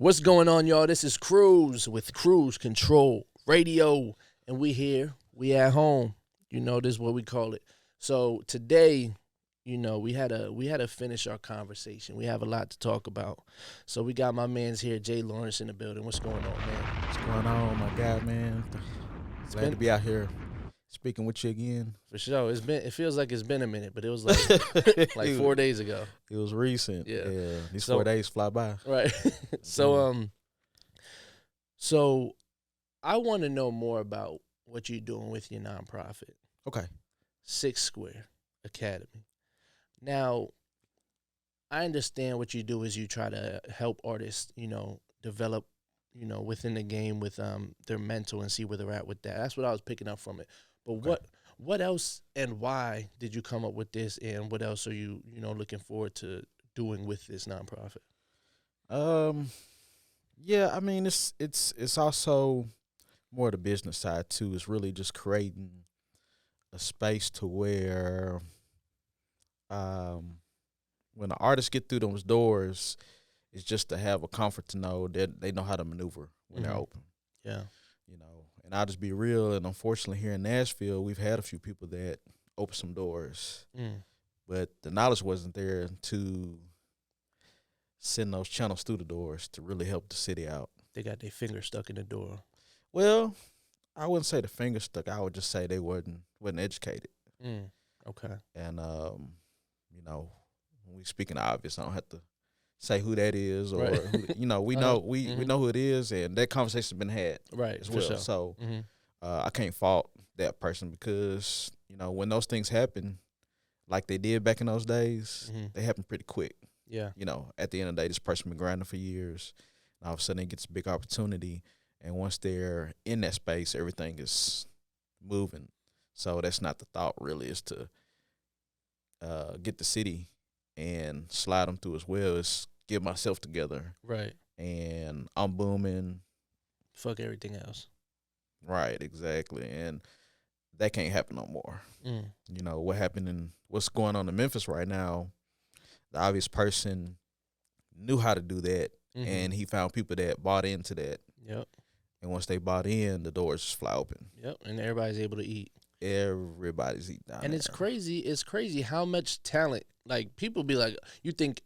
What's going on, y'all? This is Cruz with Cruise Control Radio, and we here. We at home. This is what we call it. So today, we had to finish our conversation. We have a lot to talk about. So we got my man's here, Jay Lawrence, in the building. What's going on, man? What's going on, my guy, man? Glad to be out here speaking with you again. For sure. It feels like it's been a minute, but it was like like 4 days ago. It was recent. Yeah. These 4 days fly by. Right. So I want to know more about what you're doing with your nonprofit. Okay. Six Square Academy. Now, I understand what you do is you try to help artists, develop, within the game with their mental and see where they're at with that. That's what I was picking up from it. But Okay. what else and why did you come up with this, and what else are you, looking forward to doing with this nonprofit? Yeah, I mean it's also more the business side too. It's really just creating a space to where when the artists get through those doors, it's just to have a comfort to know that they know how to maneuver when they're open. Yeah. And I'll just be real, and unfortunately here in Nashville, we've had a few people that opened some doors, but the knowledge wasn't there to send those channels through the doors to really help the city out. They got their finger stuck in the door. Well, I wouldn't say the finger stuck. I would just say they wasn't educated. Okay. And when we speaking obvious, I don't have to say who that is, or Right. we know who it is, and that conversation's been had Right. as For well. sure. So I can't fault that person because when those things happen, like they did back in those days, they happen pretty quick. Yeah. At the end of the day, this person been grinding for years, and all of a sudden they gets a big opportunity, and once they're in that space, everything is moving. So that's not the thought really, is to get the city and slide them through as well. Is get myself together. Right. And I'm booming. Fuck everything else. Right, exactly. And that can't happen no more. What happened and what's going on in Memphis right now, the obvious person knew how to do that, and he found people that bought into that. Yep. And once they bought in, the doors just fly open. Yep. And everybody's able to eat. Everybody's eating down And there. it's crazy. It's crazy how much talent. Like, people be like, you think,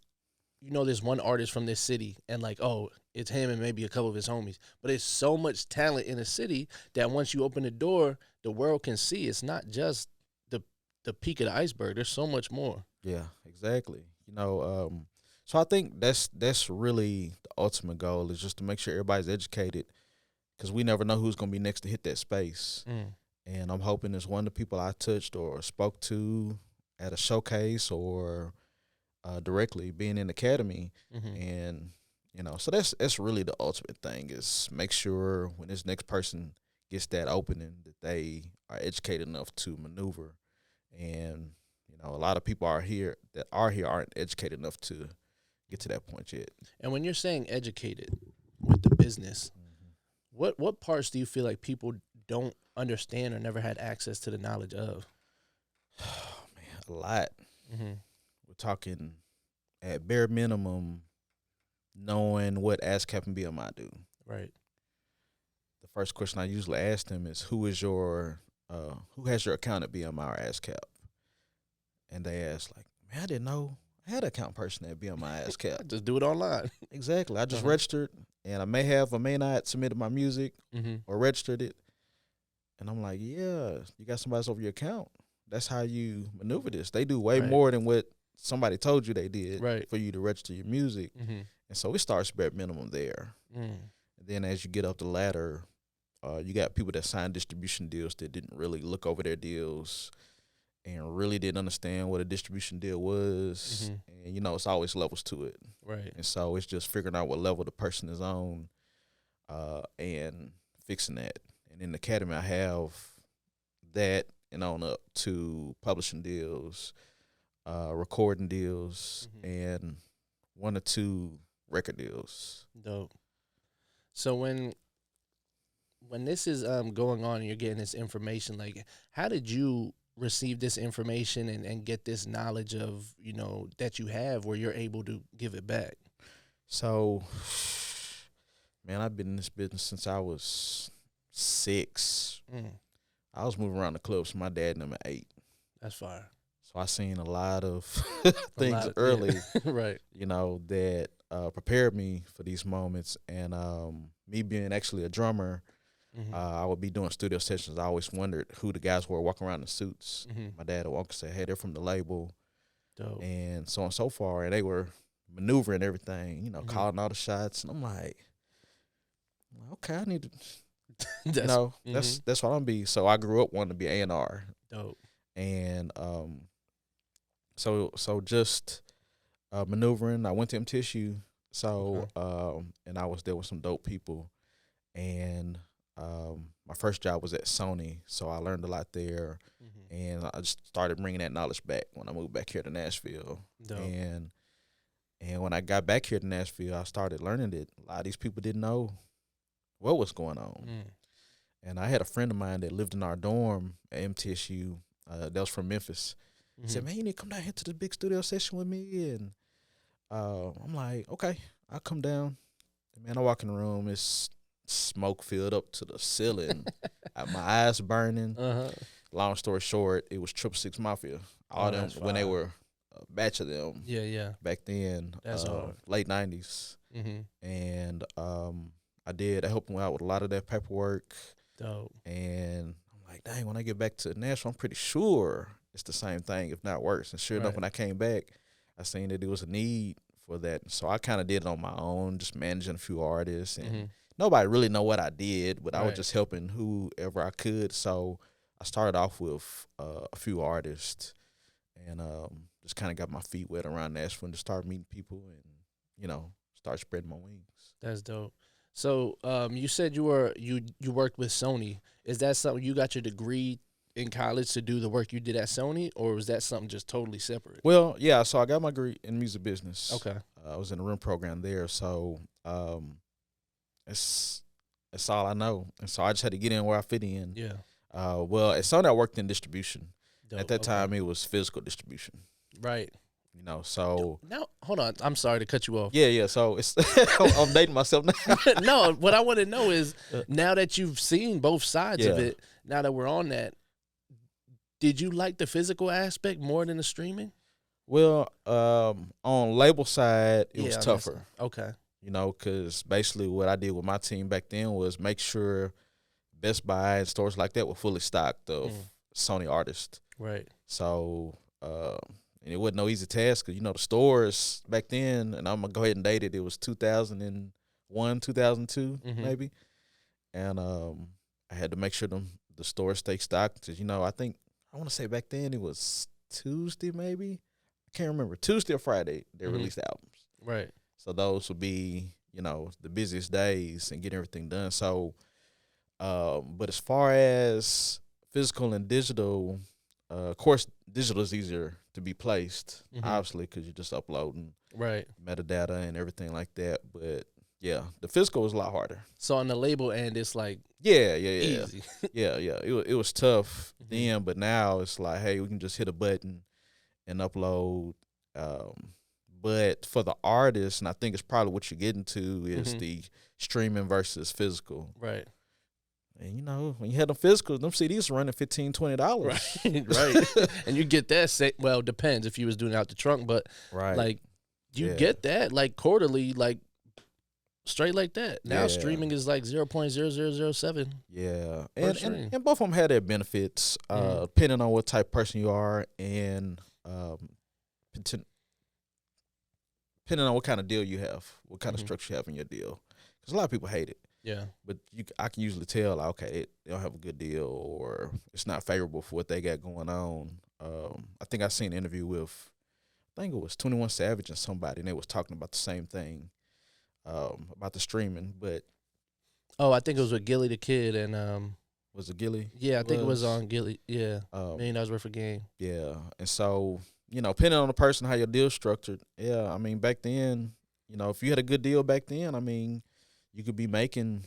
there's one artist from this city, and like, oh, it's him and maybe a couple of his homies. But there's so much talent in the city that once you open the door, the world can see. It's not just the peak of the iceberg. There's so much more. Yeah, exactly. So I think that's really the ultimate goal, is just to make sure everybody's educated, because we never know who's going to be next to hit that space. And I'm hoping it's one of the people I touched or spoke to at a showcase or directly being in the academy. And, so that's really the ultimate thing, is make sure when this next person gets that opening that they are educated enough to maneuver. And, a lot of people aren't educated enough to get to that point yet. And when you're saying educated with the business, what parts do you feel like people don't understand or never had access to the knowledge of? Oh, man, a lot. We're talking at bare minimum knowing what ASCAP and BMI do. Right. The first question I usually ask them is, who has your account at BMI or ASCAP? And they ask, like, man, I didn't know I had an account person at BMI ASCAP. Just do it online. Exactly. I just registered, and I may have or may not submitted my music or registered it. And I'm like, yeah, you got somebody else over your account. That's how you maneuver this. They do way more than what somebody told you they did for you to register your music. And so it starts bare minimum there. And then as you get up the ladder, you got people that sign distribution deals that didn't really look over their deals and really didn't understand what a distribution deal was. And, it's always levels to it. Right. And so it's just figuring out what level the person is on and fixing that. And in the academy, I have that and on up to publishing deals, recording deals, and 1 or 2 record deals. Dope. So when this is going on and you're getting this information, like, how did you receive this information and get this knowledge of, that you have where you're able to give it back? So Man, I've been in this business since I was 6. Mm, I was moving around the clubs. My dad and them at 8. that's fire. So I seen a lot of A things lot, early, yeah. Right. that prepared me for these moments. And me being actually a drummer, Mm-hmm. I would be doing studio sessions. I always wondered who the guys were walking around in suits. Mm-hmm. My dad would walk and say, "Hey, they're from the label," Dope. and so on and so far. And they were maneuvering everything, Mm-hmm. calling all the shots. And I'm like, okay, I need to, That's, mm-hmm. that's what I'm be. So I grew up wanting to be A&R, dope. and so just maneuvering. I went to MTSU, so and I was there with some dope people, and my first job was at Sony, so I learned a lot there, Mm-hmm. and I just started bringing that knowledge back when I moved back here to Nashville, Dope. and when I got back here to Nashville, I started learning that a lot of these people didn't know what was going on, and I had a friend of mine that lived in our dorm at MTSU, that was from Memphis. Mm-hmm. He said, "Man, you need to come down here to the big studio session with me," and I'm like, "Okay, I'll come down." And man, I walk in the room, it's smoke filled up to the ceiling. My eyes burning. Long story short, it was 666 Mafia. All them when they were a batch of them. Yeah. Back then, That's hard. late 90s. Mm-hmm. And I helped them out with a lot of that paperwork. Dope. And I'm like, dang, when I get back to Nashville, I'm pretty sure it's the same thing, if not worse. And sure enough, when I came back, I seen that there was a need for that. So I kind of did it on my own, just managing a few artists, and nobody really know what I did, but I was just helping whoever I could. So I started off with a few artists, and just kind of got my feet wet around Nashville and just started meeting people, and start spreading my wings. That's dope. So you said you worked with Sony. Is that something you got your degree in college to do the work you did at Sony, or was that something just totally separate? Well, yeah. So I got my degree in music business. Okay. I was in the RIM program there, so it's all I know, and so I just had to get in where I fit in. Yeah. Well, at Sony I worked in distribution. Dope. At that time, it was physical distribution. Right. So now hold on. I'm sorry to cut you off. Yeah. So it's I'm dating myself now. No, what I want to know is now that you've seen both sides of it. Now that we're on that, did you like the physical aspect more than the streaming? Well, on label side, it was tougher. Okay. Because basically what I did with my team back then was make sure Best Buy and stores like that were fully stocked of Sony artists. Right. So, and it wasn't no easy task because, the stores back then, and I'm going to go ahead and date it, it was 2001, 2002 maybe. And I had to make sure the stores stay stocked because, I want to say back then it was Tuesday maybe. I can't remember. Tuesday or Friday they released albums. Right. So those would be, the busiest days and getting everything done. So, but as far as physical and digital, of course, digital is easier to be placed, obviously, because you're just uploading metadata and everything like that. But yeah, the physical was a lot harder. So on the label end, it's like easy. yeah. It was tough then, but now it's like, hey, we can just hit a button and upload. But for the artist, and I think it's probably what you're getting to, is the streaming versus physical. Right. And, when you had them physicals, them CDs running $15, $20. Right. And you get that, well, depends if you was doing it out the trunk, but, you get that, quarterly, straight like that. Now streaming is 0.0007. Yeah. And both of them had their benefits, depending on what type of person you are and depending on what kind of deal you have, what kind of structure you have in your deal. Because a lot of people hate it. Yeah. But I can usually tell, okay, they don't have a good deal or it's not favorable for what they got going on. I think I seen an interview with, I think it was 21 Savage and somebody, and they was talking about the same thing, about the streaming. But I think it was with Gilly the Kid and was it Gilly? Yeah, I think it was on Gilly. Yeah, $1 million worth of game. Yeah, and so depending on the person, how your deal's structured. Yeah, I mean back then, if you had a good deal back then, I mean, you could be making,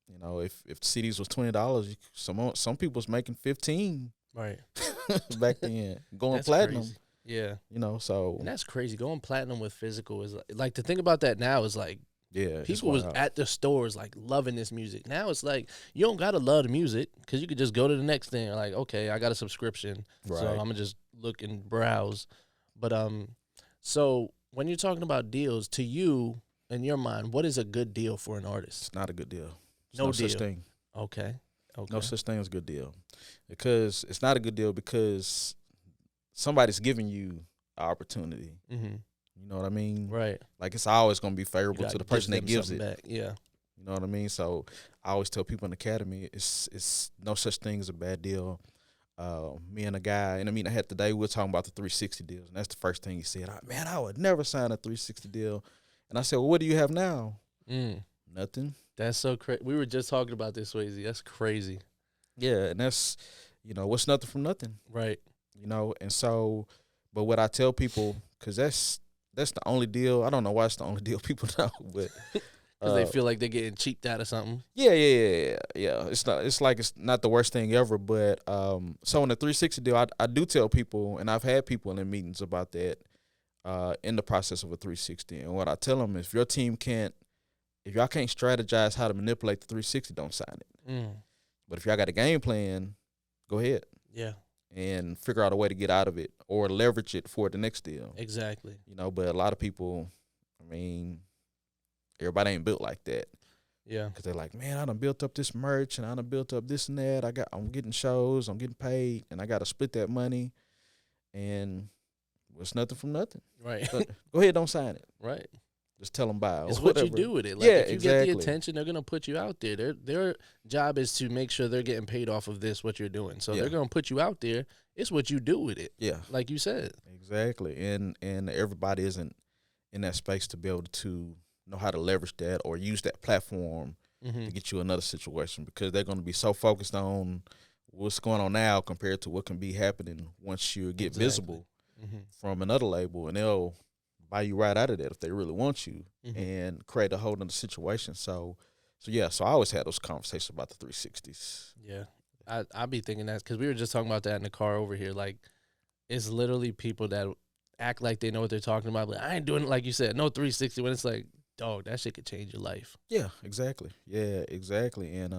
if CDs was $20, some people was making 15. Right. Back then, going That's platinum. Crazy. Yeah. So. And that's crazy. Going platinum with physical is like to think about that now is Yeah, it's People was wild. at the stores like loving this music. Now it's like you don't gotta love the music because you could just go to the next thing. Like, okay, I got a subscription, so I'm Right. gonna just look and browse. But so when you're talking about deals, to you in your mind, what is a good deal for an artist? It's not a good deal. There's No no such deal. thing. Okay. No Okay. such thing as a good deal. Because it's not a good deal because somebody's giving you an opportunity. Mm-hmm. You know what I mean? Right. Like it's always going to be You favorable gotta to the give person that them gives something it. back. Yeah. You know what I mean? So I always tell people in the academy, it's no such thing as a bad deal. Me and a guy, and I mean, I had today we were talking about the 360 deals, and that's the first thing he said. Man, I would never sign a 360 deal. And I said, well, what do you have now? Nothing. That's so crazy. We were just talking about this, Swayze. That's crazy. Yeah, and that's what's nothing from nothing. Right. And so, but what I tell people, because that's the only deal. I don't know why it's the only deal people know, but Because they feel like they're getting cheaped out of something. yeah. It's not. It's like it's not the worst thing ever. But so in the 360 deal, I do tell people, and I've had people in meetings about that in the process of a 360. And what I tell them is, if y'all can't strategize how to manipulate the 360, don't sign it. But if y'all got a game plan, go ahead. Yeah. And figure out a way to get out of it or leverage it for the next deal. Exactly. But a lot of people, I mean, everybody ain't built like that. Yeah. Because they're like, man, I done built up this merch and I done built up this and that. I'm getting shows, I'm getting paid, and I got to split that money. And it's nothing from nothing. Right. But go ahead, don't sign it. Right. Just tell them bye. It's what you do with it. Like, yeah, if you get the exactly. attention, they're gonna put you out there. Their job is to make sure they're getting paid off of this, what you're doing. So they're gonna put you out there. It's what you do with it. Yeah. Like you said. Exactly. And everybody isn't in that space to be able to know how to leverage that or use that platform to get you another situation, because they're going to be so focused on what's going on now compared to what can be happening once you get visible from another label, and they'll buy you right out of that if they really want you and create a whole other situation. So I always had those conversations about the 360s. Yeah. I be thinking that because we were just talking about that in the car over here. Like, it's literally people that act like they know what they're talking about, but I ain't doing it like you said. No 360 when it's like, dog, that shit could change your life. Yeah, exactly. Yeah, exactly. And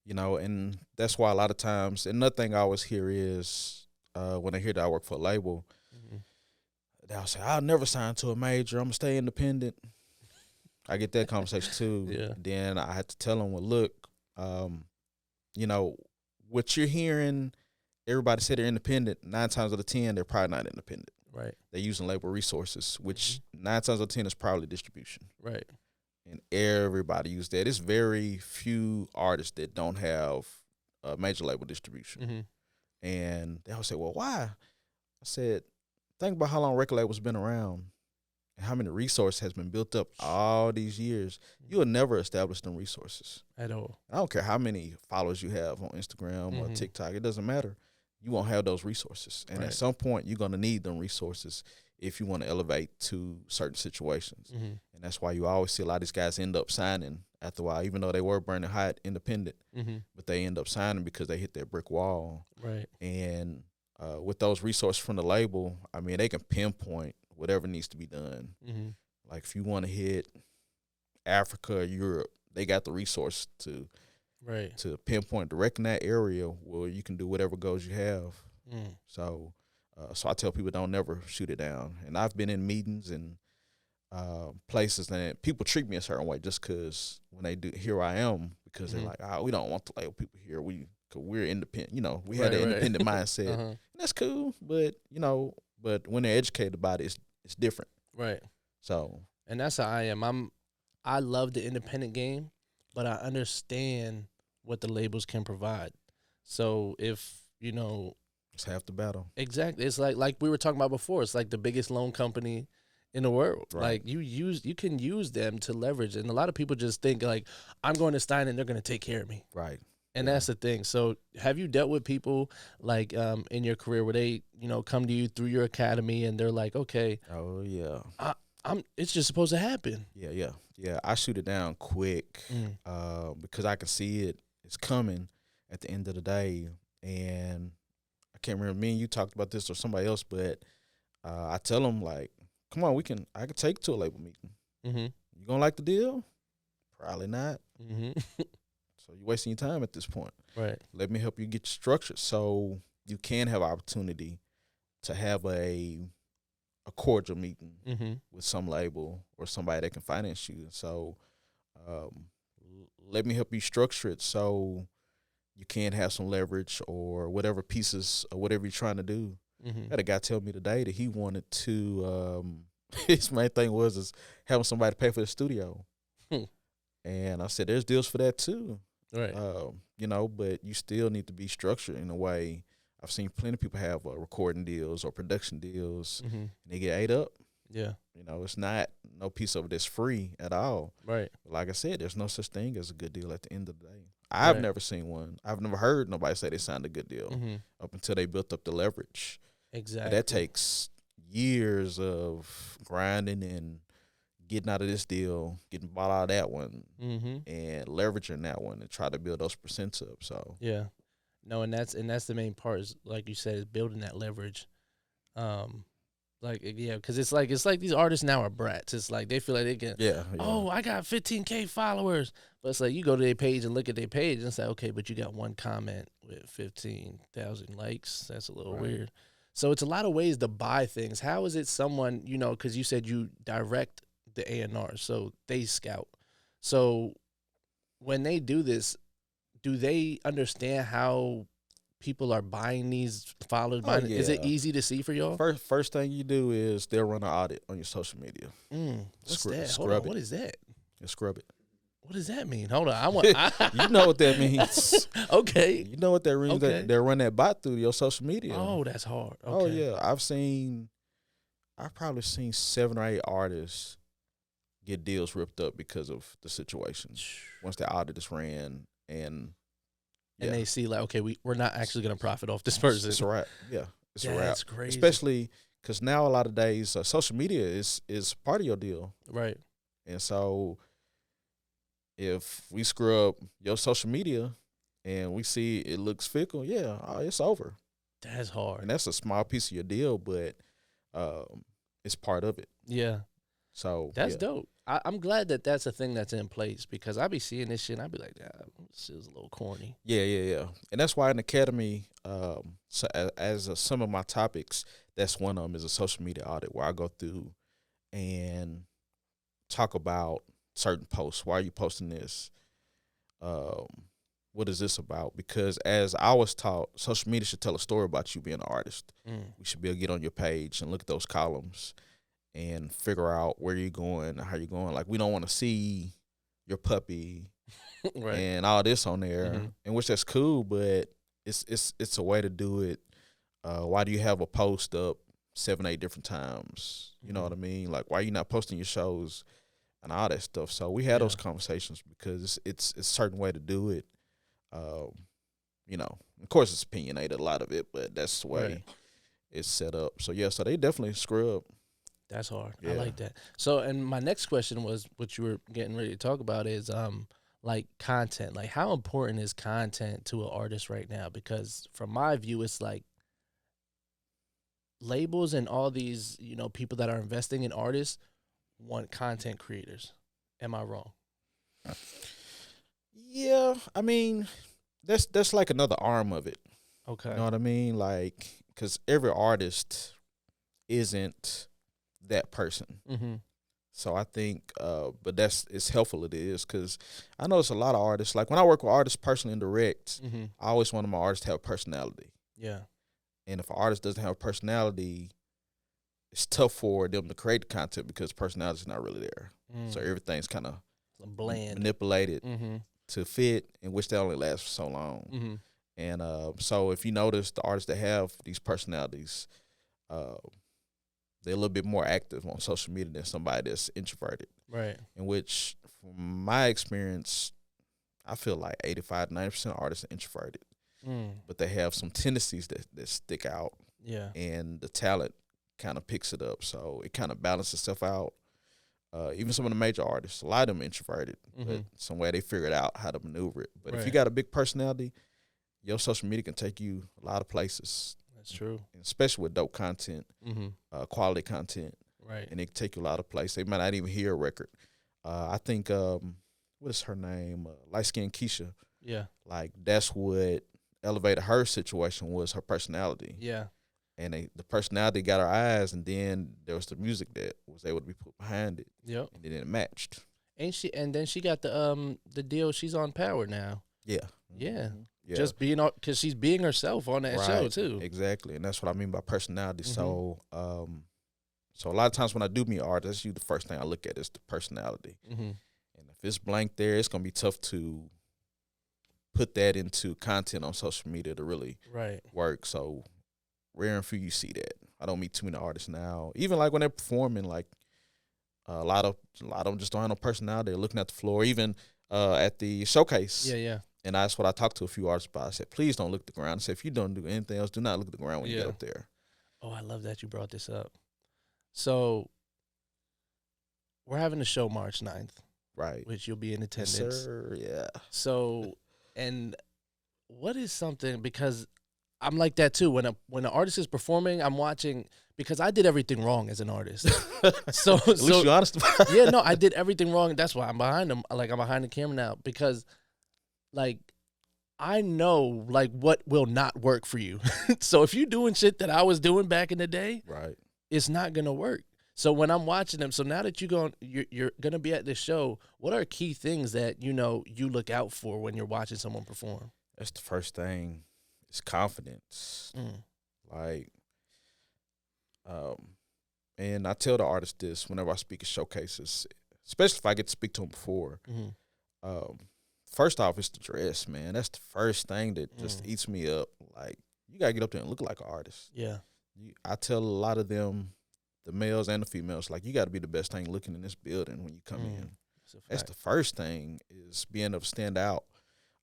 and that's why a lot of times, and another thing I always hear is when I hear that I work for a label, they'll say, I'll never sign to a major, I'm gonna stay independent. I get that conversation too. Yeah. Then I had to tell them, well, look, what you're hearing, everybody say they're independent, 9 times out of 10, they're probably not independent. Right. They're using label resources, which 9 times out of 10 is probably distribution. Right. And everybody use that. It's very few artists that don't have a major label distribution. And they always say, well, why? I said, think about how long record labels been around and how many resources has been built up all these years. You will never establish them resources. At all. I don't care how many followers you have on Instagram or TikTok. It doesn't matter. You won't have those resources. And at some point, you're going to need them resources if you want to elevate to certain situations. And that's why you always see a lot of these guys end up signing after a while, even though they were burning hot independent, but they end up signing because they hit that brick wall. Right. And with those resources from the label, I mean, they can pinpoint whatever needs to be done. Like if you want to hit Africa or Europe, they got the resource to pinpoint direct in that area where you can do whatever goals you have. So I tell people, don't never shoot it down. And I've been in meetings and places and people treat me a certain way just because when they do, here I am, because they're like, we don't want the label people here. We're independent. We had an independent mindset. And that's cool, but when they're educated about it, it's different. Right. So. And that's how I am. I love the independent game, but I understand what the labels can provide. So if, it's half the battle. Exactly. It's like we were talking about before. It's like the biggest loan company in the world. Right. Like you can use them to leverage. And a lot of people just think like, I'm going to Stein and they're going to take care of me. Right. And that's the thing. So have you dealt with people like in your career where they, come to you through your academy and they're like, okay. Oh yeah. It's just supposed to happen. Yeah. I shoot it down quick because I can see it's coming at the end of the day. And I can't remember, me and you talked about this or somebody else, but I tell them like, come on, I can take you to a label meeting. You gonna like the deal? Probably not. Mm-hmm. So you're wasting your time at this point. Right. Let me help you get structured so you can have opportunity to have a cordial meeting Mm-hmm. with some label or somebody that can finance you. So um, let me help you structure it so you can have some leverage or whatever pieces or whatever you're trying to do. Mm-hmm. I had a guy tell me today that he wanted to his main thing was is having somebody pay for the studio. And I said, there's deals for that too. Right. You know, but you still need to be structured in a way. I've seen plenty of people have recording deals or production deals, Mm-hmm. and they get ate up. Yeah. You know, it's not no piece of it that's free at all. Right. But like I said, there's no such thing as a good deal at the end of the day. I've never seen one. I've never heard nobody say they signed a good deal up until they built up the leverage. Exactly. But that takes years of grinding and getting out of this deal, getting bought out of that one, and leveraging that one and try to build those percents up. So yeah, no, and that's the main part is, like you said, is building that leverage. Because it's like these artists now are brats. It's like they feel like they can. Yeah. Oh, I got 15K followers, but it's like you go to their page and look at their page and say, okay, but you got one comment with 15,000 likes. That's a little weird. So it's a lot of ways to buy things. How is it someone, because you said you direct the A&R, so they scout. So when they do this, do they understand how people are buying these followers? Yeah. Is it easy to see for y'all? First thing you do is they'll run an audit on your social media. What's that? Scrub Hold on, it. what is that? And scrub it. What does that mean? Hold on, You know what that means. Okay. You know what that means. Okay. They'll run that bot through your social media. Oh, that's hard. Okay. Oh yeah, I've probably seen 7 or 8 artists get deals ripped up because of the situation. Once the audit is ran and they see like, okay, we're not actually going to profit off this person. It's a wrap. Yeah, it's a wrap. That's crazy. Especially because now a lot of days social media is part of your deal. Right. And so if we screw up your social media and we see it looks fickle, it's over. That's hard. And that's a small piece of your deal, but it's part of it. Yeah. So that's dope. I'm glad that that's a thing that's in place because I be seeing this shit and I be like, this is a little corny. Yeah. And that's why in Academy, so as some of my topics, that's one of them is a social media audit where I go through and talk about certain posts. Why are you posting this? What is this about? Because as I was taught, social media should tell a story about you being an artist. We should be able to get on your page and look at those columns and figure out where you're going and how you're going. Like, we don't want to see your puppy right. and all this on there, and which that's cool, but it's a way to do it. Why do you have a post up 7, 8 different times? You know what I mean? Like, why are you not posting your shows and all that stuff? So we had those conversations because it's a certain way to do it. Of course it's opinionated, a lot of it, but that's the way it's set up. So so they definitely scrub. That's hard. Yeah. I like that. So, and my next question was what you were getting ready to talk about is like content. Like, how important is content to an artist right now? Because from my view, it's like labels and all these, people that are investing in artists want content creators. Am I wrong? Yeah, I mean, that's like another arm of it. Okay. You know what I mean? Like, because every artist isn't that person. So I think, but it's helpful it is because I know it's a lot of artists. Like when I work with artists personally in direct, I always want my artists to have personality. Yeah. And if an artist doesn't have a personality, it's tough for them to create the content because personality is not really there. So everything's kind of bland, manipulated to fit, and which they only last for so long. And so if you notice the artists that have these personalities, they're a little bit more active on social media than somebody that's introverted. Right. In which, from my experience, I feel like 85 to 90% of artists are introverted. But they have some tendencies that stick out. Yeah. And the talent kind of picks it up. So it kind of balances itself out. Even some of the major artists, a lot of them are introverted, but some way they figured out how to maneuver it. But if you got a big personality, your social media can take you a lot of places. That's true. Especially with dope content, quality content. Right. And it can take you a lot of places. They might not even hear a record I think what is her name? Light skinned Keisha. Yeah. Like that's what elevated her situation was her personality. Yeah. And the personality got her eyes, and then there was the music that was able to be put behind it. Yep. And then it matched. Ain't she? And then she got the deal. She's on Power now. Yeah. Yeah. Yeah. Just being because she's being herself on that show too. Exactly, and that's what I mean by personality. Mm-hmm. So a lot of times when I do meet artists, that's usually the first thing I look at is the personality. Mm-hmm. And if it's blank there, it's gonna be tough to put that into content on social media to really work. So rare and few you see that. I don't meet too many artists now. Even like when they're performing, like a lot of them just don't have no personality. They're looking at the floor. Even at the showcase. Yeah. And that's what I talked to a few artists about. I said, please don't look at the ground. I said, if you don't do anything else, do not look at the ground when you get up there. Oh, I love that you brought this up. So we're having a show March 9th. Right. Which you'll be in attendance. Yes, sir, yeah. So, and what is something, because I'm like that too. When an artist is performing, I'm watching, because I did everything wrong as an artist. So at least you're honest about it. Yeah, no, I did everything wrong. That's why I'm behind them. Like, I'm behind the camera now, because like I know like what will not work for you. So if you're doing shit that I was doing back in the day, right, it's not gonna work. So when I'm watching them, so now that you're gonna be at this show, what are key things that you look out for when you're watching someone perform? That's the first thing. It's confidence. Like, and I tell the artist this whenever I speak at showcases, especially if I get to speak to them before. First off, it's the dress, man. That's the first thing that just eats me up. Like, you gotta get up there and look like an artist. Yeah. I tell a lot of them, the males and the females, like, you got to be the best thing looking in this building when you come in. That's the first thing, is being able to stand out.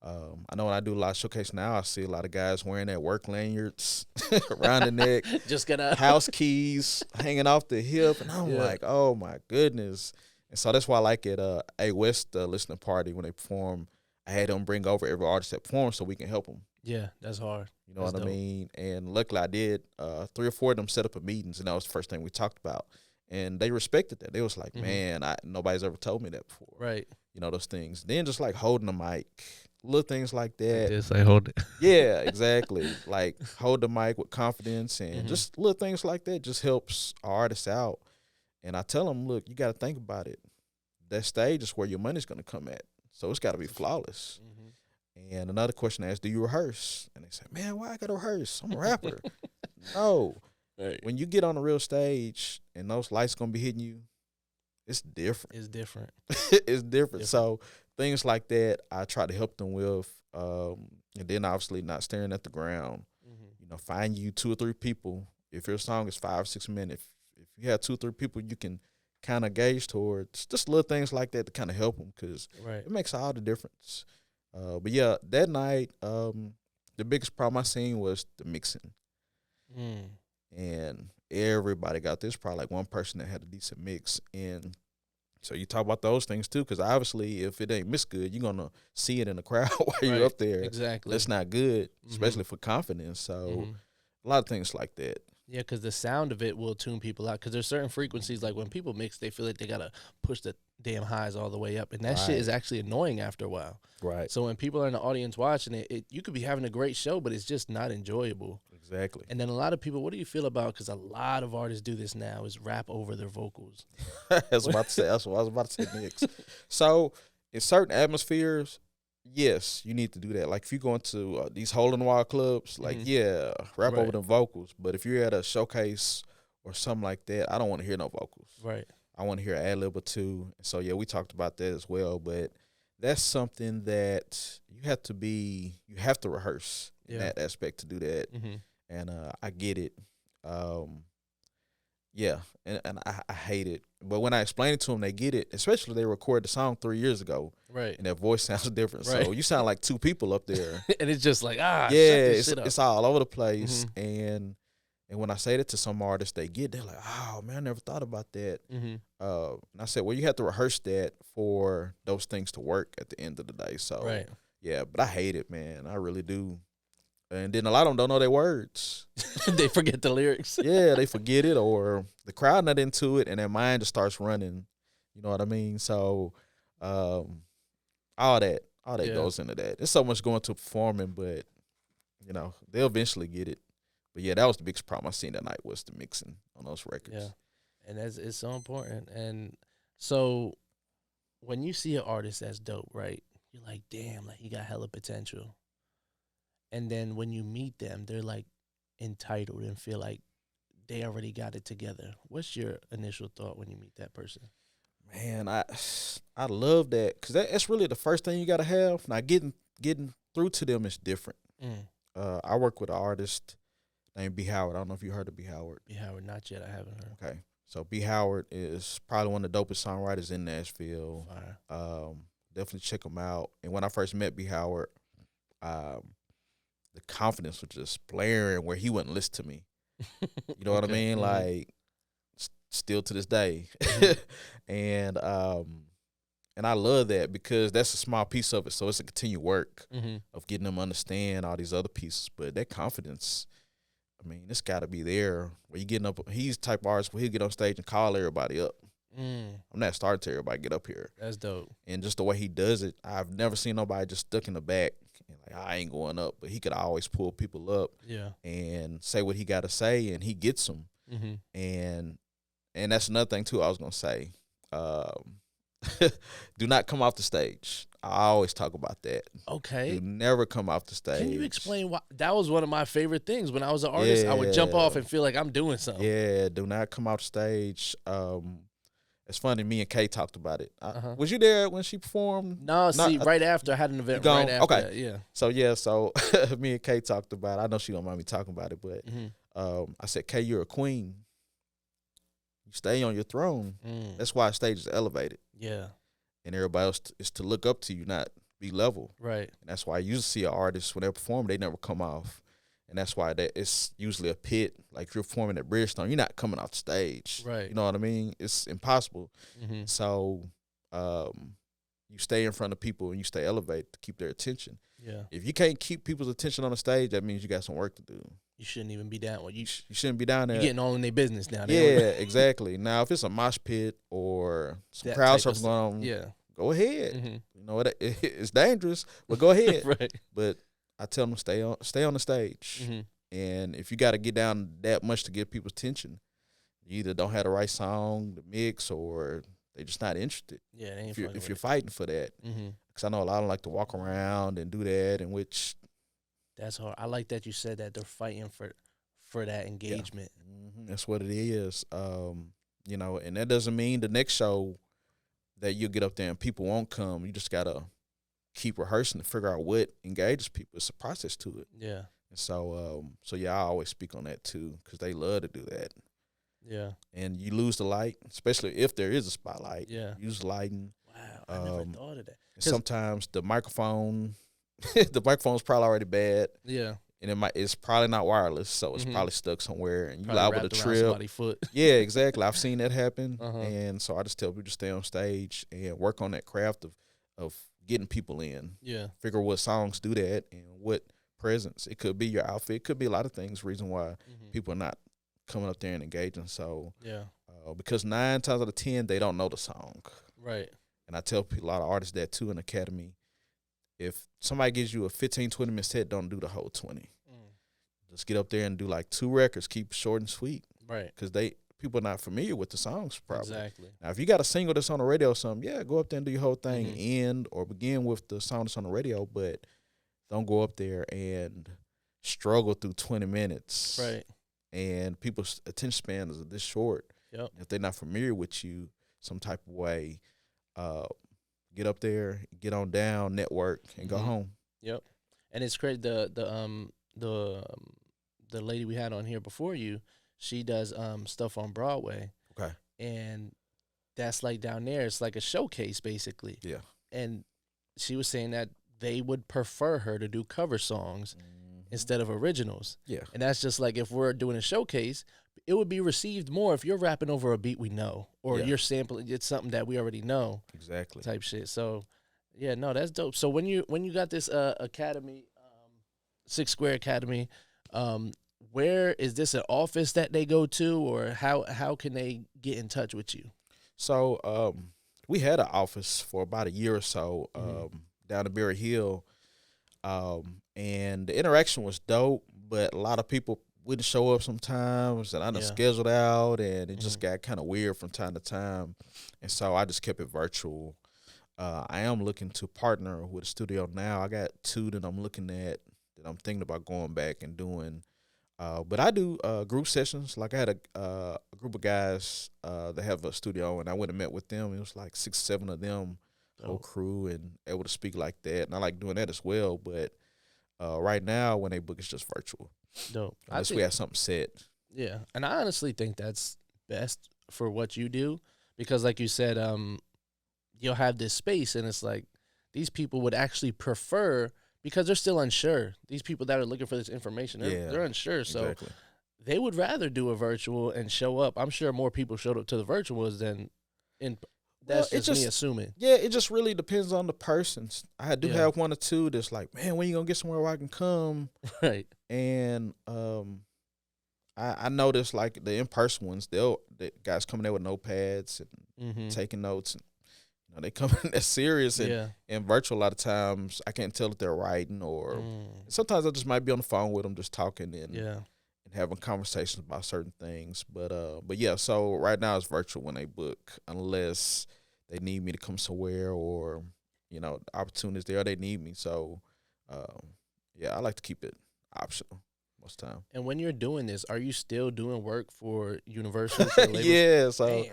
I know when I do a lot of showcase now, I see a lot of guys wearing their work lanyards around the neck, just gonna house keys hanging off the hip, and I'm like, oh my goodness. And so that's why I like at A West listening party when they perform, I had them bring over every artist that performs so we can help them. Yeah, that's hard. You know what I mean? And luckily I did. 3 or 4 of them set up a meetings, and that was the first thing we talked about. And they respected that. They was like, man, nobody's ever told me that before. Right. You know, those things. Then just like holding the mic, little things like that. Just like hold it. Yeah, exactly. Like hold the mic with confidence, and just little things like that just helps our artists out. And I tell them, look, you got to think about it. That stage is where your money's going to come at. So it's got to be flawless. And another question I asked, do you rehearse? And they say, man, why I got to rehearse? I'm a rapper. No. Right. When you get on a real stage and those lights going to be hitting you, it's different. It's different. It's different. So things like that, I try to help them with. And then obviously not staring at the ground. You know, find you 2 or 3 people. If your song is 5 or 6 minutes, if you have 2 or 3 people you can kind of gauge towards, just little things like that to kind of help them, because it makes all the difference. But yeah, that night, the biggest problem I seen was the mixing. And everybody got this. Probably like one person that had a decent mix. And so you talk about those things too, because obviously if it ain't mixed good, you're going to see it in the crowd while you're up there. Exactly. That's not good, especially for confidence. So a lot of things like that. Yeah, because the sound of it will tune people out. Because there's certain frequencies, like when people mix, they feel like they got to push the damn highs all the way up. And that shit is actually annoying after a while. Right. So when people are in the audience watching it, you could be having a great show, but it's just not enjoyable. Exactly. And then a lot of people, what do you feel about, because a lot of artists do this now, is rap over their vocals. That's what I was about to say next. So in certain atmospheres, yes, you need to do that. Like if you go into these hole-in-the-wall clubs, like, rap over the vocals. But if you're at a showcase or something like that, I don't want to hear no vocals. Right. I want to hear an ad-lib or 2. So, yeah, we talked about that as well. But that's something that you have to rehearse in that aspect to do that. And I get it. Yeah, and I hate it. But when I explain it to them, they get it, especially if they recorded the song 3 years ago. Right. And their voice sounds different. Right. So you sound like 2 people up there. And it's just like, it's all over the place. And when I say that to some artists, they're like, oh, man, I never thought about that. And I said, well, you have to rehearse that for those things to work at the end of the day. So, yeah, but I hate it, man. I really do. And then a lot of them don't know their words. They forget the lyrics. Yeah, they forget it, or the crowd not into it, and their mind just starts running. You know what I mean? So, um, all that Yeah. goes into that. There's so much going to performing, but they'll eventually get it. But yeah, that was the biggest problem I seen that night was the mixing on those records. Yeah. And it's so important. And so when you see an artist that's dope, right? You're like, damn, like he got hella potential. And then when you meet them, they're like entitled and feel like they already got it together. What's your initial thought when you meet that person? Man, I love that because that's really the first thing you got to have. Now getting through to them is different. Mm. I work with an artist named B. Howard. I don't know if you heard of B. Howard. B. Howard, not yet. I haven't heard. Okay, so B. Howard is probably one of the dopest songwriters in Nashville. Fire. Definitely check him out. And when I first met B. Howard, the confidence was just blaring where he wouldn't listen to me. You know what I mean? Mm-hmm. Like, still to this day. and I love that because that's a small piece of it. So it's a continued work of getting them to understand all these other pieces. But that confidence, I mean, it's got to be there. Where you getting up, he's the type of artist where he'll get on stage and call everybody up. I'm not starting to everybody get up here. That's dope. And just the way he does it, I've never seen nobody just stuck in the back and like, I ain't going up. But he could always pull people up and say what he got to say, and he gets them. And that's another thing, too, I was going to say. Do not come off the stage. I always talk about that. Okay. Do never come off the stage. Can you explain why? That was one of my favorite things. When I was an artist, I would jump off and feel like I'm doing something. Yeah, do not come off the stage. It's funny, me and Kay talked about it. Was you there when she performed? No, right after. I had an event right after that, yeah. So me and Kay talked about it. I know she don't mind me talking about it, but I said, Kay, you're a queen. You stay on your throne. That's why stage is elevated. Yeah. And everybody else is to look up to you, not be level. Right. And that's why you usually see an artist, when they perform, they never come off. And that's why it's usually a pit. Like if you're performing at Bridgestone, you're not coming off stage. Right. You know what I mean? It's impossible. So you stay in front of people and you stay elevated to keep their attention. Yeah. If you can't keep people's attention on the stage, that means you got some work to do. You shouldn't even be down. You shouldn't be down there. You're getting all in their business now. Yeah, exactly. Now, if it's a mosh pit or some crowd surfing going on, go ahead. You know, it's dangerous, but go ahead. Right. But I tell them stay on the stage. And if you got to get down that much to get people's attention, you either don't have the right song, the mix, or they just not interested. Yeah, they ain't if you're fighting for that. Because I know a lot of them like to walk around and do that, in which that's hard. I like that you said that they're fighting for that engagement. Yeah. That's what it is. You know, and that doesn't mean the next show that you'll get up there and people won't come. You just gotta keep rehearsing to figure out what engages people. It's a process to it. Yeah. And so I always speak on that too, because they love to do that. Yeah. And you lose the light, especially if there is a spotlight. Yeah. Use lighting. Wow, I never thought of that. Sometimes the microphone, the microphone's probably already bad. Yeah. And it's probably not wireless, so it's probably stuck somewhere, and you probably liable to trip. Somebody's foot. Yeah, exactly. I've seen that happen, and so I just tell people to stay on stage and work on that craft of getting people in. Yeah, figure what songs do that and what presence. It could be your outfit. It could be a lot of things. Reason why people are not coming up there and engaging. So yeah, because 9 times out of 10 they don't know the song. Right. And I tell people, a lot of artists that too in the academy. If somebody gives you a 15, 20-minute set, don't do the whole 20. Just get up there and do like 2 records. Keep it short and sweet. Right. Because people are not familiar with the songs probably. Exactly. Now, if you got a single that's on the radio or something, yeah, go up there and do your whole thing. End or begin with the song that's on the radio. But don't go up there and struggle through 20 minutes. Right. And people's attention span is this short. Yep. If they're not familiar with you some type of way, get up there, get on down, network, and go home. Yep. And it's crazy. The lady we had on here before you, she does stuff on Broadway. Okay. And that's like down there. It's like a showcase basically. Yeah. And she was saying that they would prefer her to do cover songs instead of originals. Yeah. And that's just like if we're doing a showcase, it would be received more if you're rapping over a beat we know or you're sampling it's something that we already know. Exactly. Type shit. So yeah, no, that's dope. So when you got this academy, Six Square Academy, where is this an office that they go to, or how can they get in touch with you? So we had an office for about a year or so down in Berry Hill, and the interaction was dope. But a lot of people wouldn't show up sometimes, and I done Yeah. scheduled out, and it just got kind of weird from time to time, and so I just kept it virtual. I am looking to partner with a studio now. I got two that I'm looking at that I'm thinking about going back and doing. But I do group sessions. Like I had a group of guys that have a studio, and I went and met with them. It was like 6, 7 of them, whole crew, and able to speak like that. And I like doing that as well. But right now, when they book, it's just virtual. Dope. Unless we have something set. Yeah, and I honestly think that's best for what you do because, like you said, you'll have this space, and it's like these people would actually prefer because they're still unsure. These people that are looking for this information, they're unsure, so they would rather do a virtual and show up. I'm sure more people showed up to the virtuals than in. That's just me assuming. Yeah, it just really depends on the persons. I do have one or two that's like, man, when you gonna get somewhere where I can come? Right. And I noticed like the in person ones, the guys coming there with notepads and taking notes, and they come in that serious. And in virtual, a lot of times I can't tell if they're writing or sometimes I just might be on the phone with them, just talking and having conversations about certain things. But yeah, so right now it's virtual when they book, unless they need me to come somewhere or the opportunities there, they need me. So yeah, I like to keep it optional most of the time. And when you're doing this, are you still doing work for Universal? So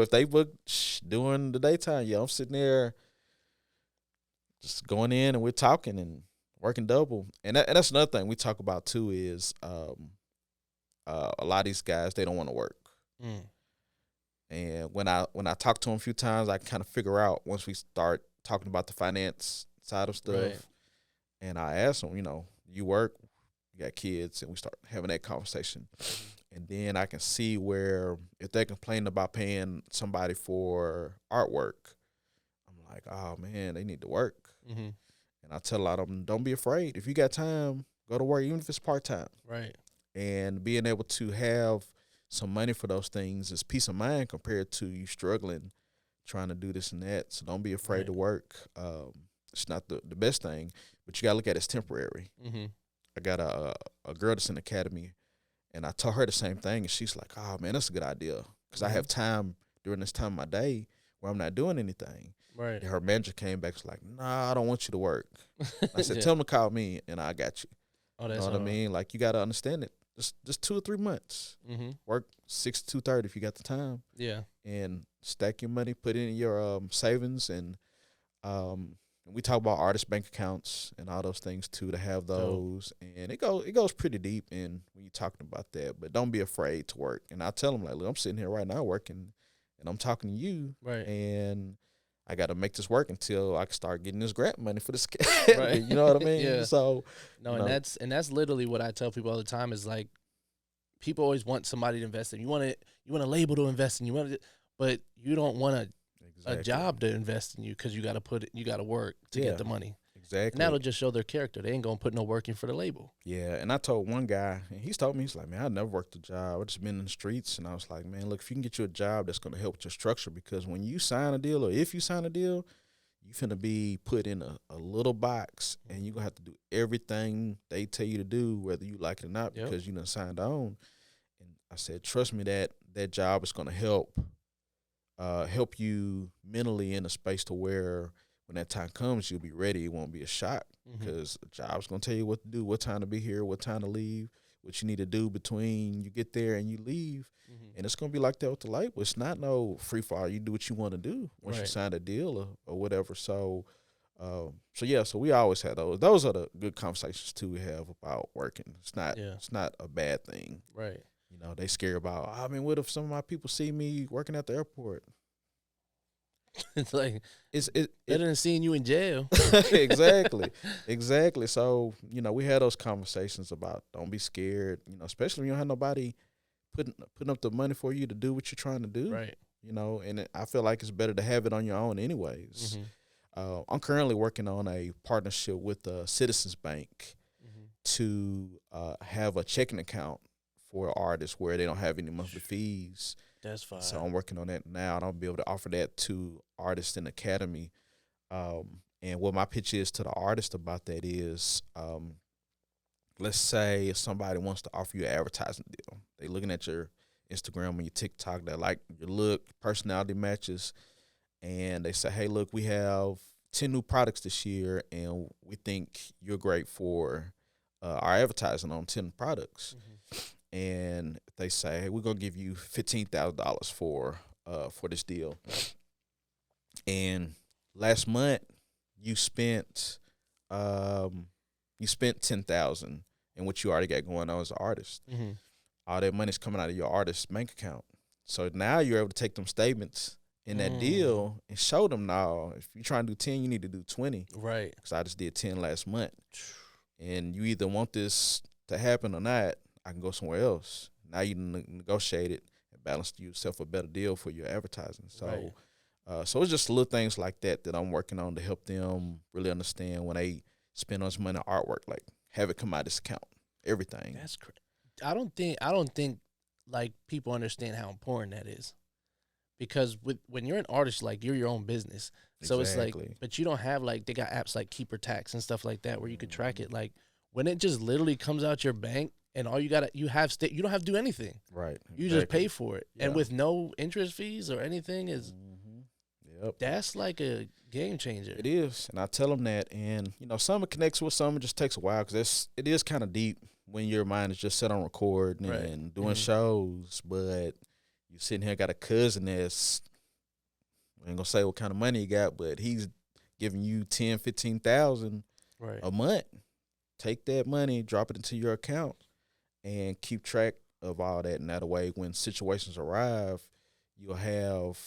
if they book during the daytime, I'm sitting there just going in and we're talking and working double. And that's another thing we talk about too is a lot of these guys, they don't want to work. And when I talk to them a few times, I kind of figure out once we start talking about the finance side of stuff. Right. And I ask them, you work, you got kids, and we start having that conversation. And then I can see where if they're complaining about paying somebody for artwork, I'm like, oh, man, they need to work. And I tell a lot of them, don't be afraid. If you got time, go to work, even if it's part-time. Right. And being able to have some money for those things is peace of mind compared to you struggling, trying to do this and that. So don't be afraid to work. It's not the best thing, but you got to look at it as temporary. I got a girl that's in the academy, and I told her the same thing, and she's like, oh, man, that's a good idea because I have time during this time of my day where I'm not doing anything. Right. And her manager came back, was like, nah, I don't want you to work. I said, tell them to call me, and I got you. Oh, that's you know what I mean? Like, you got to understand it. Just 2 or 3 months. Work 6 to 2:30 if you got the time. Yeah. And stack your money, put it in your savings, and we talk about artist bank accounts and all those things too, to have those. And it goes pretty deep in when you're talking about that. But don't be afraid to work. And I tell them, like, look, I'm sitting here right now working, and I'm talking to you. Right. And I got to make this work until I can start getting this grant money for this. Right. You know what I mean? Yeah. So and that's literally what I tell people all the time is like, people always want somebody to invest in. You want a label to invest in you, but you don't want a job to invest in you because you got to work to get the money. Exactly. And that'll just show their character. They ain't gonna put no work in for the label. Yeah, and I told one guy, and he's told me, he's like, man, I never worked a job. I just been in the streets, and I was like, man, look, if you can get you a job that's gonna help with your structure, because when you sign a deal, or if you sign a deal, you finna be put in a little box, and you're gonna have to do everything they tell you to do, whether you like it or not, because you done signed on. And I said, trust me, that job is gonna help you mentally in a space to where when that time comes, you'll be ready. It won't be a shock because the job's going to tell you what to do, what time to be here, what time to leave, what you need to do between you get there and you leave. And it's going to be like that with the label. It's not no free fall. You do what you want to do once you sign a deal or whatever. So, so we always have those. Those are the good conversations too we have about working. It's not a bad thing. Right. They scare about, I mean, what if some of my people see me working at the airport? It's like it's better than seeing you in jail. Exactly. So we had those conversations about don't be scared. Especially when you don't have nobody putting up the money for you to do what you're trying to do. Right. And I feel like it's better to have it on your own, anyways. I'm currently working on a partnership with Citizens Bank to have a checking account for artists where they don't have any monthly fees. That's fine. So I'm working on that now, and I'll be able to offer that to artists in the academy. And what my pitch is to the artist about that is, let's say if somebody wants to offer you an advertising deal, they looking at your Instagram and your TikTok, they like your look, personality matches, and they say, hey, look, we have 10 new products this year, and we think you're great for our advertising on 10 products. And they say, hey, we're going to give you $15,000 for this deal. And last month you spent $10,000 in what you already got going on as an artist. All that money's coming out of your artist's bank account. So now you're able to take them statements in that deal and show them, now, if you're trying to do 10, you need to do 20. Right. Because I just did 10 last month. And you either want this to happen or not, I can go somewhere else. Now you negotiate it and balance yourself a better deal for your advertising. So, right. So it's just little things like that I'm working on to help them really understand when they spend on this money on artwork, like have it come out of this account, everything. That's crazy. I don't think like people understand how important that is, because when you're an artist, like you're your own business. So exactly. It's like, but you don't have like, they got apps like Keeper Tax and stuff like that where you could track it. Like when it just literally comes out your bank and all you got, you don't have to do anything. Right. You just pay for it. Yeah. And with no interest fees or anything is, that's like a game changer. It is. And I tell them that, and you know, some it connects with some, it just takes a while because it is kind of deep when your mind is just set on recording and doing shows, but you sitting here got a cousin that's, I ain't gonna say what kind of money he got, but he's giving you $10,000-$15,000 a month. Take that money, drop it into your account, and keep track of all that. And that way, when situations arrive, you'll have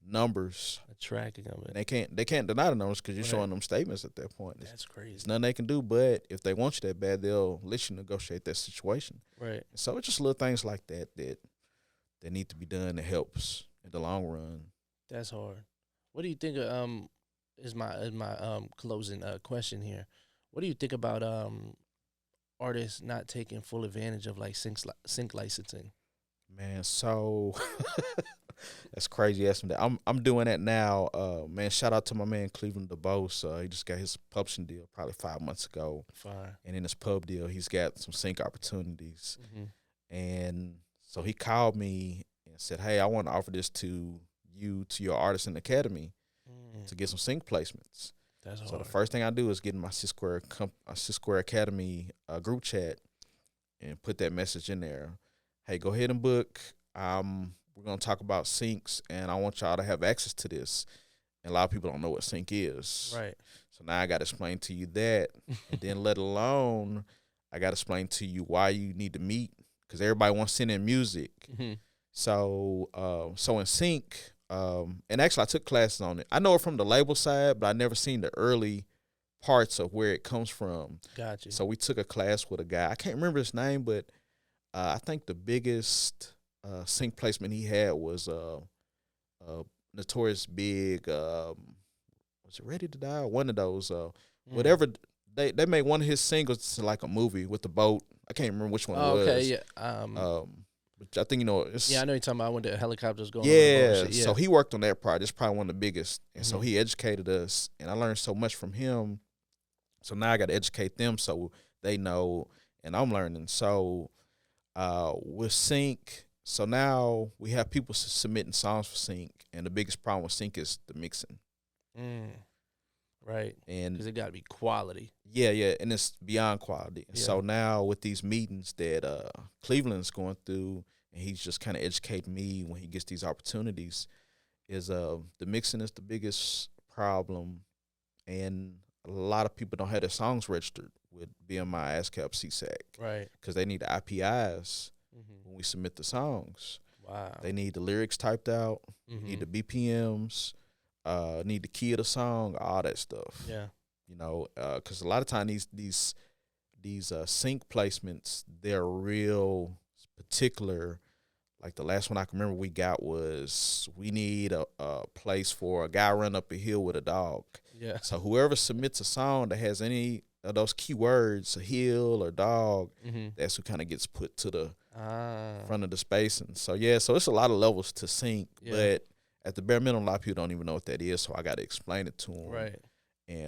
numbers. A tracking of it. They can't deny the numbers because you're showing them statements at that point. That's crazy. There's nothing they can do, but if they want you that bad, they'll let you negotiate that situation. Right. So it's just little things like that need to be done that helps in the long run. That's hard. What do you think is my closing question here. What do you think about artists not taking full advantage of like sync licensing? Man, so that's crazy asking that. I'm doing that now. Man, shout out to my man Cleveland DeBose. He just got his publishing deal probably 5 months ago. Fire. And in his pub deal, he's got some sync opportunities. And so he called me and said, hey, I want to offer this to your artist in the academy to get some sync placements. That's so hard. The first thing I do is get in my Six Square Academy group chat and put that message in there. Hey, go ahead and book. We're going to talk about syncs, and I want y'all to have access to this. And a lot of people don't know what sync is. Right. So now I got to explain to you that. And then let alone, I got to explain to you why you need to meet, because everybody wants to send in music. So in sync, and actually I took classes on it. I know it from the label side, but I never seen the early parts of where it comes from. Gotcha. So we took a class with a guy. I can't remember his name, but I think the biggest sync placement he had was Notorious Big. Was it Ready to Die? One of those. Whatever. They made one of his singles to like a movie with the boat. I can't remember which one it was. Okay, yeah. Which I think, it's... Yeah, I know you're talking about when the helicopters going. Yeah, so he worked on that part. It's probably one of the biggest. And so he educated us, and I learned so much from him. So now I got to educate them so they know, and I'm learning. So with sync, so now we have people submitting songs for sync, and the biggest problem with sync is the mixing. Right. And because it got to be quality. Yeah, and it's beyond quality. Yeah. So now with these meetings that Cleveland's going through, and he's just kind of educating me when he gets these opportunities, is the mixing is the biggest problem, and a lot of people don't have their songs registered with BMI, ASCAP, CSAC. Right. Because they need the IPIs when we submit the songs. Wow. They need the lyrics typed out, need the BPMs, need the key of the song, all that stuff. Yeah. Because a lot of times these sync placements, they're real particular. Like the last one I can remember we got was, we need a place for a guy run up a hill with a dog. Yeah. So whoever submits a song that has any of those keywords, a hill or dog, that's who kind of gets put to Ah. in front of the space. And so, yeah, so it's a lot of levels to sync. Yeah. But at the bare minimum, a lot of people don't even know what that is. So I got to explain it to them. Right.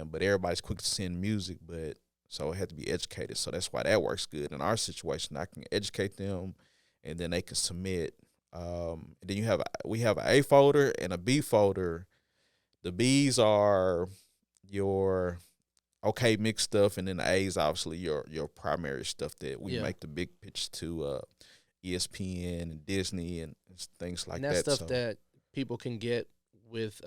But everybody's quick to send music, but so it had to be educated. So that's why that works good. In our situation, I can educate them, and then they can submit. And then we have an A folder and a B folder. The B's are your okay mix stuff, and then the A's obviously your primary stuff that we make the big pitch to ESPN and Disney and things like and that. Stuff that people can get with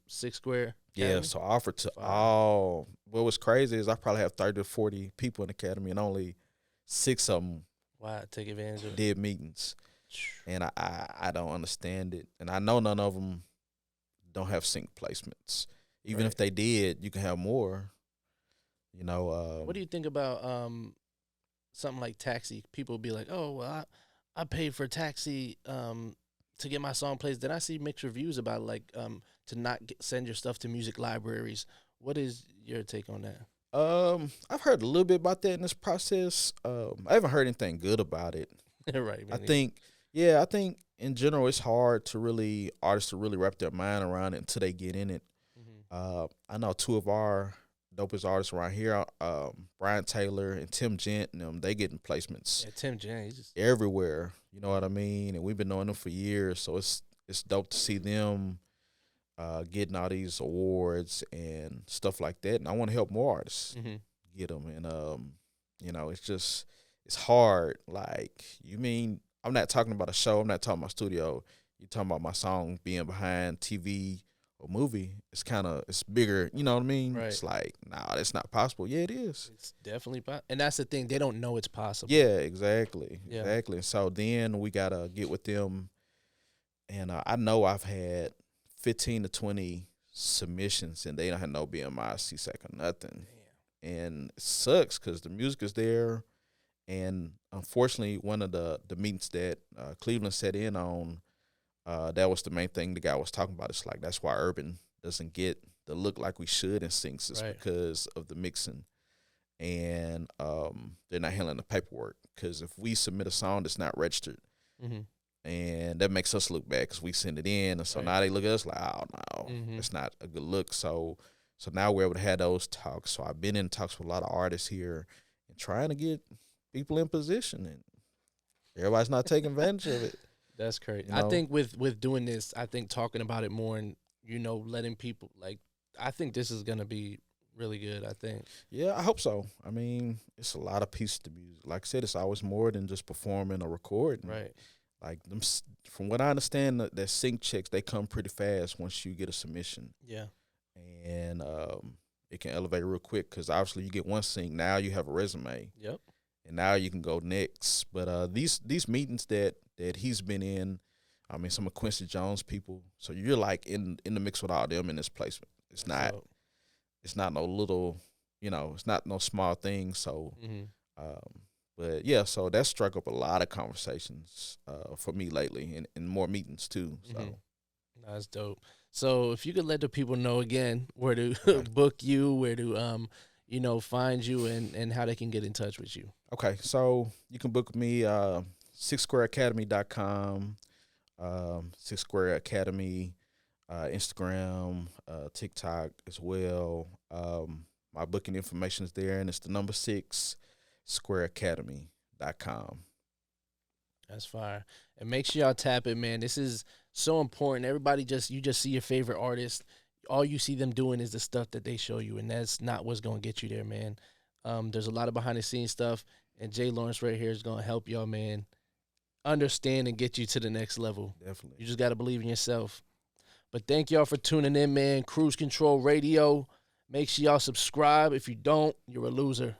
Six Square Academy? Yeah, so I offer to all. What was crazy is I probably have 30 to 40 people in the academy, and only 6 of them take advantage of did meetings. And I don't understand it. And I know none of them don't have sync placements. Even if they did, you can have more. You know. What do you think about something like Taxi? People be like, oh, well, I paid for Taxi to get my song placed. Then I see mixed reviews about like to not send your stuff to music libraries. What is your take on that? I've heard a little bit about that in this process. I haven't heard anything good about it. Right. I think in general it's hard to artists to really wrap their mind around it until they get in it. Mm-hmm. I know 2 of our dopest artists around here, Brian Taylor and Tim Gent, and them, they getting placements. Yeah, Tim Gent, he's just everywhere. You know what I mean? And we've been knowing them for years, so it's dope to see them getting all these awards and stuff like that. And I want to help more artists get them. And you know, it's hard. Like, you mean I'm not talking about a show. I'm not talking about studio. You're talking about my song being behind TV or movie. It's bigger. You know what I mean? Right. It's like, nah, that's not possible. Yeah, it is. It's definitely possible. And that's the thing. They don't know it's possible. Yeah, exactly. Yeah. Exactly. And so then we got to get with them. And I know I've had 15 to 20 submissions, and they don't have no BMI, CSAC, or nothing. Damn. And it sucks because the music is there. And unfortunately, one of the meetings that Cleveland set in on, that was the main thing the guy was talking about. It's like, that's why Urban doesn't get the look like we should in syncs, is because of the mixing. And they're not handling the paperwork. Because if we submit a song that's not registered, and that makes us look bad because we send it in. And so now they look at us like, oh, no, it's not a good look. So now we're able to have those talks. So I've been in talks with a lot of artists here and trying to get people in position. And everybody's not taking advantage of it. That's crazy. You know? I think with doing this, I think talking about it more and, you know, letting people, like, I think this is going to be really good, I think. Yeah, I hope so. I mean, it's a lot of pieces to music. Like I said, it's always more than just performing or recording. Right. Like, from what I understand, that sync checks, they come pretty fast once you get a submission. Yeah. And it can elevate real quick because obviously you get one sync, now you have a resume. Yep. And now you can go next. But these meetings that he's been in, I mean, some of Quincy Jones people, so you're like in the mix with all them in this placement. It's not no little, you know, it's not no small thing. So, but yeah, so that struck up a lot of conversations for me lately, and more meetings too. So that's dope. So if you could let the people know again where to book you, where to you know, find you, and how they can get in touch with you. Okay, so you can book me sixsquareacademy.com, Six Square Academy, Instagram, TikTok as well. My booking information is there, and it's the number 6 squareacademy.com. That's fire. And make sure y'all tap it, man. This is so important. Everybody you just see your favorite artist. All you see them doing is the stuff that they show you, and that's not what's going to get you there, man. There's a lot of behind-the-scenes stuff, and Jay Lawrence right here is going to help y'all, man, understand and get you to the next level. Definitely. You just got to believe in yourself. But thank y'all for tuning in, man. Cruise Control Radio. Make sure y'all subscribe. If you don't, you're a loser.